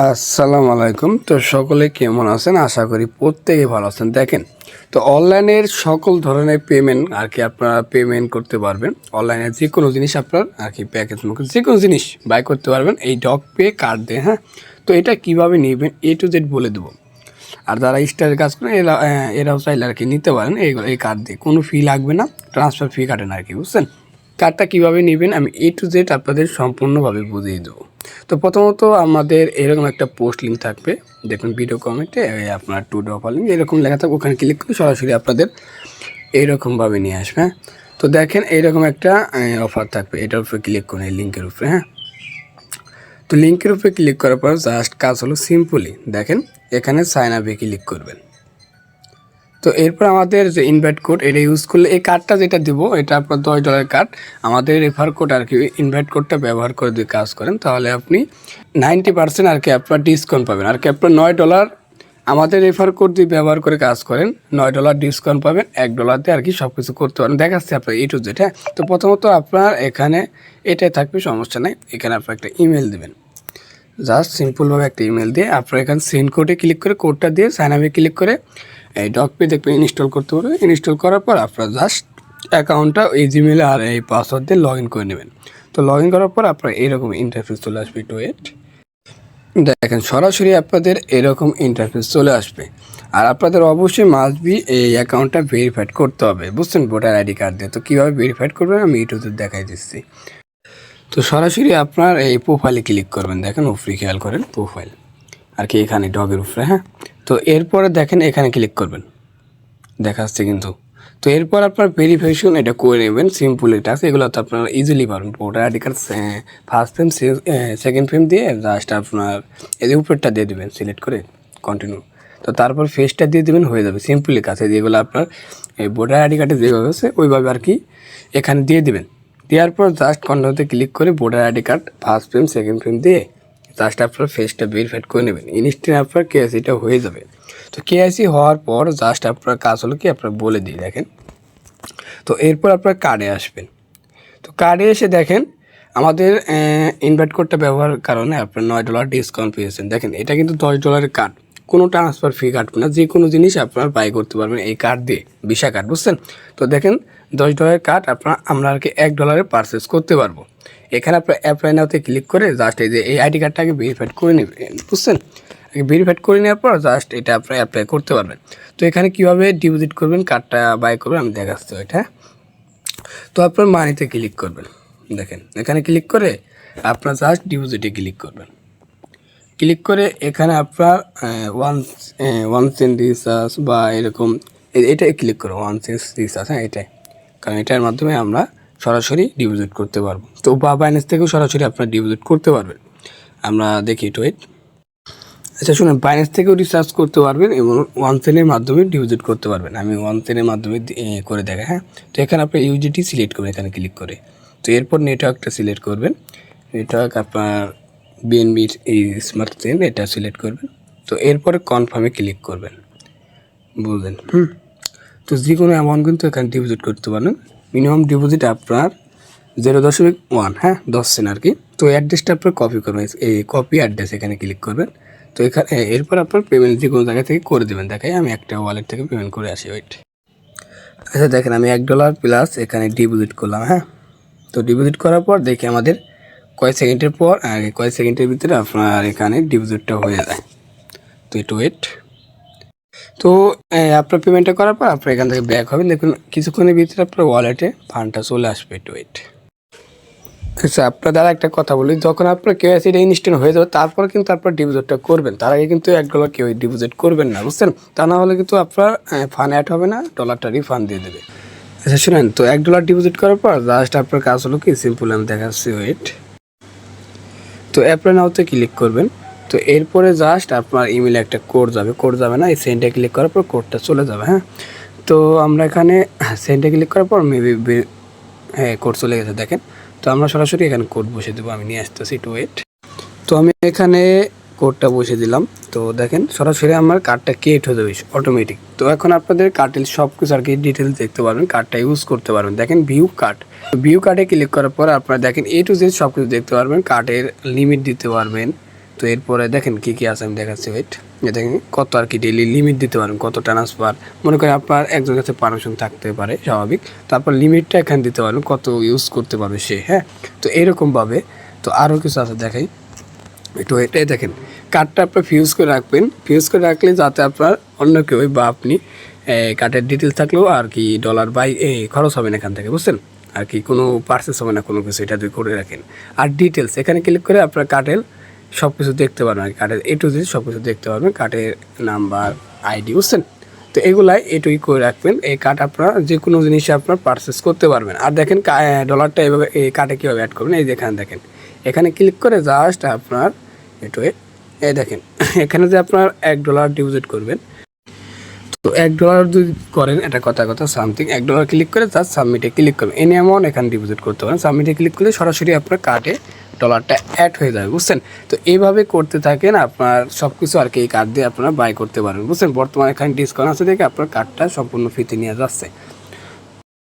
আসসালামু আলাইকুম। তো সকলে কেমন আছেন? আশা করি প্রত্যেকেই ভালো আছেন। দেখেন, তো অনলাইনের সকল ধরনের পেমেন্ট আর কি আপনারা পেমেন্ট করতে পারবেন। অনলাইনে যে কোনো জিনিস আপনার আর কি প্যাকেজ মুখে যে কোনো জিনিস বাই করতে পারবেন এই ডক পে কার্ড দিয়ে। হ্যাঁ, তো এটা কীভাবে নেবেন টু জেড বলে দেবো। আর যারা স্টারের কাজ করেন এরাও চাইলে আর কি নিতে পারেন এই কার্ড দিয়ে, কোনো ফি লাগবে না, ট্রান্সফার ফি কাটে না আর কি, বুঝছেন? কার্ডটা কীভাবে নেবেন আমি টু জেড আপনাদের সম্পূর্ণভাবে বুঝিয়ে দেবো। তো প্রথমত আমাদের এরকম একটা পোস্ট লিঙ্ক থাকবে, দেখুন ভিডিও কমেন্টে আপনার টু ডফার লিঙ্ক এরকম লেখা থাকবে, ওখানে ক্লিক করে সরাসরি আপনাদের এইরকমভাবে নিয়ে আসবে। হ্যাঁ, তো দেখেন এইরকম একটা অফার থাকবে, এটার উপরে ক্লিক করুন, এই লিঙ্কের উপরে। হ্যাঁ, তো লিঙ্কের উপরে ক্লিক করার পর জাস্ট কাজ হলো সিম্পলি দেখেন এখানে সাইন আপে ক্লিক করবেন। তো এরপর আমাদের যে ইনভাইট কোড এটা ইউজ করলে এই কার্ডটা যেটা দিব এটা আপনার $10 কার্ড, আমাদের রেফার কোড আর কি ইনভাইট কোডটা ব্যবহার করে যদি কাজ করেন তাহলে আপনি 90% আর কি আপনার ডিসকাউন্ট পাবেন। আর কি আপনার $9 আমাদের রেফার কোড দিয়ে ব্যবহার করে কাজ করেন, $9 ডিসকাউন্ট পাবেন, $1 দিয়ে আর কি সব কিছু করতে পারেন। দেখাচ্ছি আপনার টু জেড। হ্যাঁ, তো প্রথমত আপনার এখানে এটাই থাকবে, সমস্যা নেই। এখানে আপনার একটা ইমেল দেবেন, জাস্ট সিম্পলভাবে একটা ইমেল দিয়ে আপনার এখানে সেন্ড কোডে ক্লিক করে কোডটা দিয়ে সাইন আপে ক্লিক করে এই ডক পে দেখবেন ইনস্টল করতে পারবেন। ইনস্টল করার পর আপনার জাস্ট অ্যাকাউন্টটা এই জিমেলে আর এই পাসওয়ার্ড দিয়ে লগ ইন করে নেবেন। তো লগ ইন করার পর আপনার এইরকম ইন্টারফেস চলে আসবে। দেখেন সরাসরি আপনাদের এরকম ইন্টারফেস চলে আসবে। আর আপনাদের অবশ্যই মাস্ট বি এই অ্যাকাউন্টটা ভেরিফাইড করতে হবে, বুঝছেন, ভোটার আইডি কার্ড দিয়ে। তো কীভাবে ভেরিফাইড করবেন আমি ইউটিউবে দেখাই দিচ্ছি। তো সরাসরি আপনার এই প্রোফাইলে ক্লিক করবেন, দেখেন উপরে খেয়াল করেন প্রোফাইল আর কি এখানে ডগের উপরে। হ্যাঁ, তো এরপরে দেখেন এখানে ক্লিক করবেন, দেখাচ্ছে কিন্তু। তো এরপর আপনার ভেরিফিকেশন এটা করে নেবেন, সিম্পল এটা আছে, এগুলো তো আপনার ইজিলি পারবেন। Voter ID card first frame second frame দিয়ে জাস্ট আপনার এদের উপরটা দিয়ে দেবেন সিলেক্ট করে কন্টিনিউ। তো তারপর ফেসটা দিয়ে দেবেন, হয়ে যাবে সিম্পলি কাছে। যেগুলো আপনার এই ভোটার আইডি কার্ডে যেভাবে আছে ওইভাবে আর কি এখানে দিয়ে দেবেন। দেওয়ার পর জাস্ট কন্টিনিউতে ক্লিক করে voter ID card first frame second frame দিয়ে জাস্ট আপনার ফেসটা ভেরিফাইড করে নেবেন। ইনস্ট্যান্ট আপনার কেওয়াইসিটা হয়ে যাবে। তো কেওয়াইসি হওয়ার পর জাস্ট আপনার কাজ হলো কি আপনার বলে দিই দেখেন। তো এরপর আপনার কার্ডে আসবেন। তো কার্ডে এসে দেখেন আমাদের ইনভাইট কোডটা ব্যবহারের কারণে আপনার $9 ডিসকাউন্ট পেয়েছেন। দেখেন এটা কিন্তু $10 কার্ড, কোনো ট্রান্সফার ফি কাটবে না, যে কোনো জিনিস আপনার বাই করতে পারবেন এই কার্ড দিয়ে, ভিসা কার্ড, বুঝছেন। তো দেখেন $10 কার্ড আমরা আর কি $1 পারচেস করতে পারবো। এখানে আপনার অ্যাপ্লাই নাওতে ক্লিক করে জাস্ট এই যে এই আইডি কার্ডটাকে ভেরিফাইড করে নেবেন, বুঝছেন। ভেরিফাইড করে নেওয়ার পর জাস্ট এটা আপনার অ্যাপ্লাই করতে পারবেন। তো এখানে কীভাবে ডিপোজিট করবেন কার্ডটা বাই করবেন আমি দেখাচ্ছি ওইটা। তো আপনার মানিতে ক্লিক করবেন, দেখেন এখানে ক্লিক করে আপনার জাস্ট ডিপোজিটে ক্লিক করবেন। ক্লিক করে এখানে আপনার ওয়ান সেন্ট রিচার্জ বা এরকম এটাই ক্লিক করো, ওয়ান সেন্ট রিচার্জ। হ্যাঁ, এটাই, কারণ এটার মাধ্যমে আমরা সরাসরি ডিপোজিট করতে পারবো। তো বা বাইন্যান্স থেকেও সরাসরি আপনার ডিপোজিট করতে পারবেন। আমরা দেখি ওয়েট। আচ্ছা শুনুন, বাইন্যান্স থেকেও রিচার্জ করতে পারবেন এবং ওয়ান সেনের মাধ্যমে ডিপোজিট করতে পারবেন। আমি ওয়ান সেনের মাধ্যমে করে দেখাই। হ্যাঁ, তো এখানে আপনি ইউজিটি সিলেক্ট করবেন এখানে ক্লিক করে। তো এরপর নেটওয়ার্কটা সিলেক্ট করবেন, নেটওয়ার্ক আপনার বিএনবির এই স্মার্ট চেন এটা সিলেক্ট করবেন। তো এরপরে কনফার্মে ক্লিক করবেন, বুঝলেন। তো যে কোনো অ্যামাউন্ট কিন্তু এখানে ডিপোজিট করতে পারেন। মিনিমাম ডিপোজিট আপনার 0.1, হ্যাঁ 10 সেন্ট আর কি। তো অ্যাড্রেসটা আপনার কপি করবেন, এই কপি অ্যাড্রেস এখানে ক্লিক করবেন। তো এখানে এরপর আপনার পেমেন্ট যে কোনো জায়গা থেকে করে দেবেন। দেখাই আমি একটা ওয়ালেট থেকে পেমেন্ট করে আসি, ওয়েট। আচ্ছা দেখেন আমি $1 প্লাস এখানে ডিপোজিট করলাম। হ্যাঁ, তো ডিপোজিট করার পর দেখি আমাদের কয়েক সেকেন্ডের পর কয়েক সেকেন্ডের ভিতরে আপনার এখানে ডিপোজিটটা হয়ে যায়। তো একটু ওয়েট। তো আপনার পেমেন্টটা করার পর আপনার এখান থেকে ব্যাক হবেন, দেখুন কিছুক্ষণের ভিতরে আপনার ওয়ালেটে ফান্ডটা চলে আসবে। একটু ওয়েট। আচ্ছা আপনার দ্বারা একটা কথা বলি, যখন আপনার কেওয়াইসিটা ইনস্ট্যান্ট হয়ে যাবে তারপর কিন্তু আপনার ডিপোজিটটা করবেন, তার আগে কিন্তু $1 কেউ ডিপোজিট করবেন না, বুঝছেন। তা না হলে কিন্তু আপনার ফান্ড অ্যাড হবে না, ডলারটা রিফান্ড দিয়ে দেবে। আচ্ছা শুনেন, তো $1 ডিপোজিট করার পর জাস্ট আপনার কাজ হলো কি সিম্পল, আমি দেখাচ্ছি ওয়েট। তো অ্যাপ্লাই নাওতে ক্লিক করবেন। তো এরপরে জাস্ট আপনার ইমেলে একটা কোড যাবে না, এই সেন্ডে ক্লিক করার পর কোডটা চলে যাবে। হ্যাঁ, তো আমরা এখানে সেন্ডে ক্লিক করার পর মেবি হ্যাঁ কোড চলে গেছে দেখেন। তো আমরা সরাসরি এখানে কোড বসে দেবো, আমি নিয়ে আসতেছি, একটু ওয়েট। তো আমি এখানে কোডটা বসে দিলাম। তো দেখেন সরাসরি আমার কার্ডটা ক্রিয়েট হয়ে যাবে অটোমেটিক। তো এখন আপনাদের কার্ডের সব কিছু আর কি ডিটেলস দেখতে পারবেন, কার্ডটা ইউজ করতে পারবেন। দেখেন ভিউ কার্ড, ভিউ কার্ডে ক্লিক করার পর আপনারা দেখেন টু জেড সব কিছু দেখতে পারবেন। কার্ডের লিমিট দিতে পারবেন, তো এরপরে দেখেন কী কী আছে আমি দেখাচ্ছি, ওয়েট। দেখেন কত আর কি ডেইলি লিমিট দিতে পারেন, কত ট্রান্সফার, মনে করেন আপনার একজনের কাছে পারমিশন থাকতে পারে স্বাভাবিক, তারপর লিমিটটা এখানে দিতে পারেন কত ইউজ করতে পারবে সে, হ্যাঁ। তো এরকমভাবে তো আরও কিছু আছে দেখাই একটু, এটাই দেখেন কার্ডটা আপনার ফিউজ করে রাখবেন, ফিউজ করে রাখলে যাতে আপনার অন্য কেউ বা আপনি কার্ডের ডিটেলস থাকলেও আর কি ডলার বাই খরচ হবে না এখান থেকে, বুঝছেন, আর কি কোনো পার্সেস হবে না কোনো কিছু, এটা যদি করে রাখেন। আর ডিটেলস এখানে ক্লিক করে আপনার কার্ডের সব কিছু দেখতে পারবেন, আর কার্ডের এ টু জেড সব কিছু দেখতে পারবেন, কার্ডের নাম্বার, আইডি, বুঝছেন। তো এগুলাই এটুই করে রাখবেন, এই কার্ড আপনার যে কোনো জিনিসে আপনার পারচেস করতে পারবেন। আর দেখেন ডলারটা এভাবে এই কার্ডে কীভাবে অ্যাড করবেন, এই যেখানে দেখেন এখানে ক্লিক করে জাস্ট আপনার এটু এই দেখেন এখানে যে আপনার $1 ডিপোজিট করবেন, তো $1 যদি করেন, এটা কথা সামথিং $1 ক্লিক করে জাস্ট সাবমিটে ক্লিক করবেন, এনি অ্যামাউন্ট এখানে ডিপোজিট করতে পারেন। সাবমিটে ক্লিক করলে সরাসরি আপনার কার্ডে ডলারটা অ্যাড হয়ে যাবে, বুঝছেন। তো এইভাবে করতে থাকেন, আপনার সব কিছু আর কি এই কার্ড দিয়ে আপনারা বাই করতে পারবেন, বুঝছেন। বর্তমানে এখানে ডিসকাউন্ট আছে দেখে আপনার কার্ডটা সম্পূর্ণ ফ্রিতে নিয়ে যাচ্ছে।